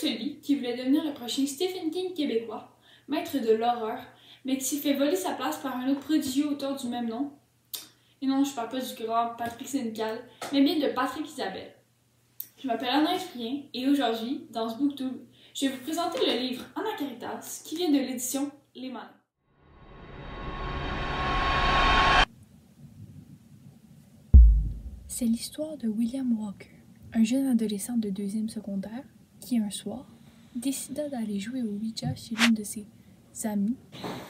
celui qui voulait devenir le prochain Stephen King québécois, maître de l'horreur, mais qui s'est fait voler sa place par un autre prodigieux auteur du même nom. Et non, je parle pas du grand Patrick Sénécal, mais bien de Patrick Isabelle. Je m'appelle Anaïs Prien et aujourd'hui, dans ce booktube, je vais vous présenter le livre Anna Caritas qui vient de l'édition Les Malins. C'est l'histoire de William Walker, un jeune adolescent de 2e secondaire qui, un soir, décida d'aller jouer au Ouija chez l'une de ses amies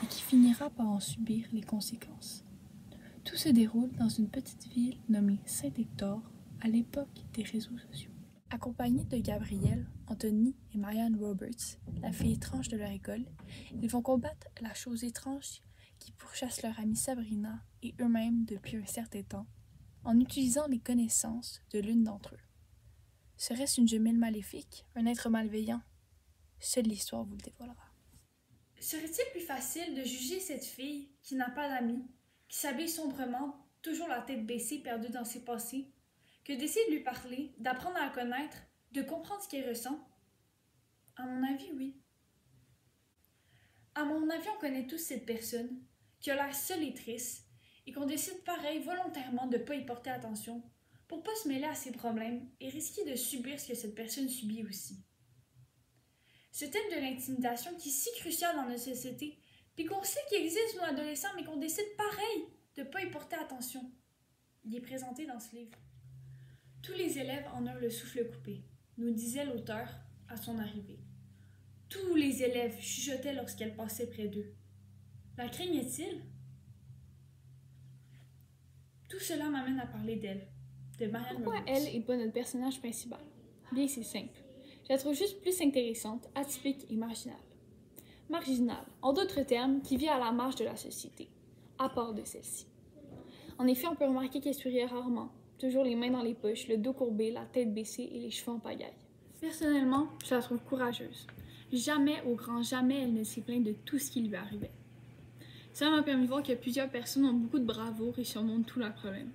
et qui finira par en subir les conséquences. Tout se déroule dans une petite ville nommée Saint-Hector à l'époque des réseaux sociaux. Accompagnés de Gabrielle, Anthony et Marianne Roberts, la fille étrange de leur école, ils vont combattre la chose étrange qui pourchasse leur amie Sabrina et eux-mêmes depuis un certain temps, en utilisant les connaissances de l'une d'entre eux. Serait-ce une jumelle maléfique, un être malveillant? Seule l'histoire vous le dévoilera. Serait-il plus facile de juger cette fille qui n'a pas d'amis, qui s'habille sombrement, toujours la tête baissée, perdue dans ses passés, que d'essayer de lui parler, d'apprendre à la connaître, de comprendre ce qu'elle ressent? À mon avis, oui. À mon avis, on connaît tous cette personne qui a l'air seule et triste et qu'on décide pareil volontairement de ne pas y porter attention pour ne pas se mêler à ses problèmes et risquer de subir ce que cette personne subit aussi. Ce thème de l'intimidation qui est si crucial dans notre société, puis qu'on sait qu'il existe nous adolescents, mais qu'on décide pareil de ne pas y porter attention. Il est présenté dans ce livre. Tous les élèves en eurent le souffle coupé, nous disait l'auteur à son arrivée. Tous les élèves chuchotaient lorsqu'elle passait près d'eux. La craignait-il? Tout cela m'amène à parler d'elle, de Marianne Pourquoi Roberts. elle n'est pas notre personnage principal? Bien, c'est simple. Je la trouve juste plus intéressante, atypique et marginale. Marginale, en d'autres termes, qui vit à la marge de la société, à part de celle-ci. En effet, on peut remarquer qu'elle sourit rarement, toujours les mains dans les poches, le dos courbé, la tête baissée et les cheveux en pagaille. Personnellement, je la trouve courageuse. Jamais, au grand jamais, elle ne s'est plainte de tout ce qui lui arrivait. Ça m'a permis de voir que plusieurs personnes ont beaucoup de bravoure et surmontent tous leurs problèmes.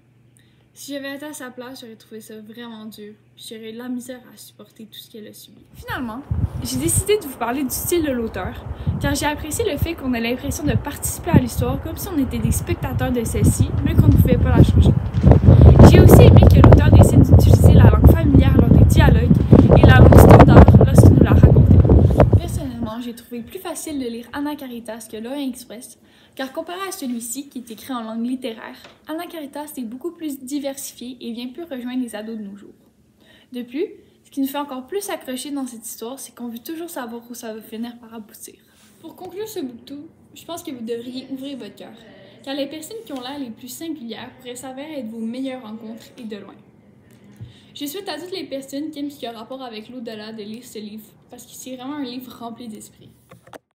Si j'avais été à sa place, j'aurais trouvé ça vraiment dur, puis j'aurais eu de la misère à supporter tout ce qu'elle a subi. Finalement, j'ai décidé de vous parler du style de l'auteur, car j'ai apprécié le fait qu'on ait l'impression de participer à l'histoire comme si on était des spectateurs de celle-ci, mais qu'on ne pouvait pas la changer. J'ai aussi aimé que l'auteur décide d'utiliser la langue familière lors des dialogues et la langue standard lorsqu'il nous la racontait. Personnellement, j'ai trouvé plus facile de lire Anna Caritas que l'Orient Express, car comparé à celui-ci, qui est écrit en langue littéraire, Anna Caritas est beaucoup plus diversifié et vient plus rejoindre les ados de nos jours. De plus, ce qui nous fait encore plus accrocher dans cette histoire, c'est qu'on veut toujours savoir où ça va finir par aboutir. Pour conclure ce booktube, je pense que vous devriez ouvrir votre cœur, car les personnes qui ont l'air les plus singulières pourraient s'avérer être vos meilleures rencontres et de loin. Je souhaite à toutes les personnes qui aiment ce qui a rapport avec l'au-delà de lire ce livre, parce que c'est vraiment un livre rempli d'esprit.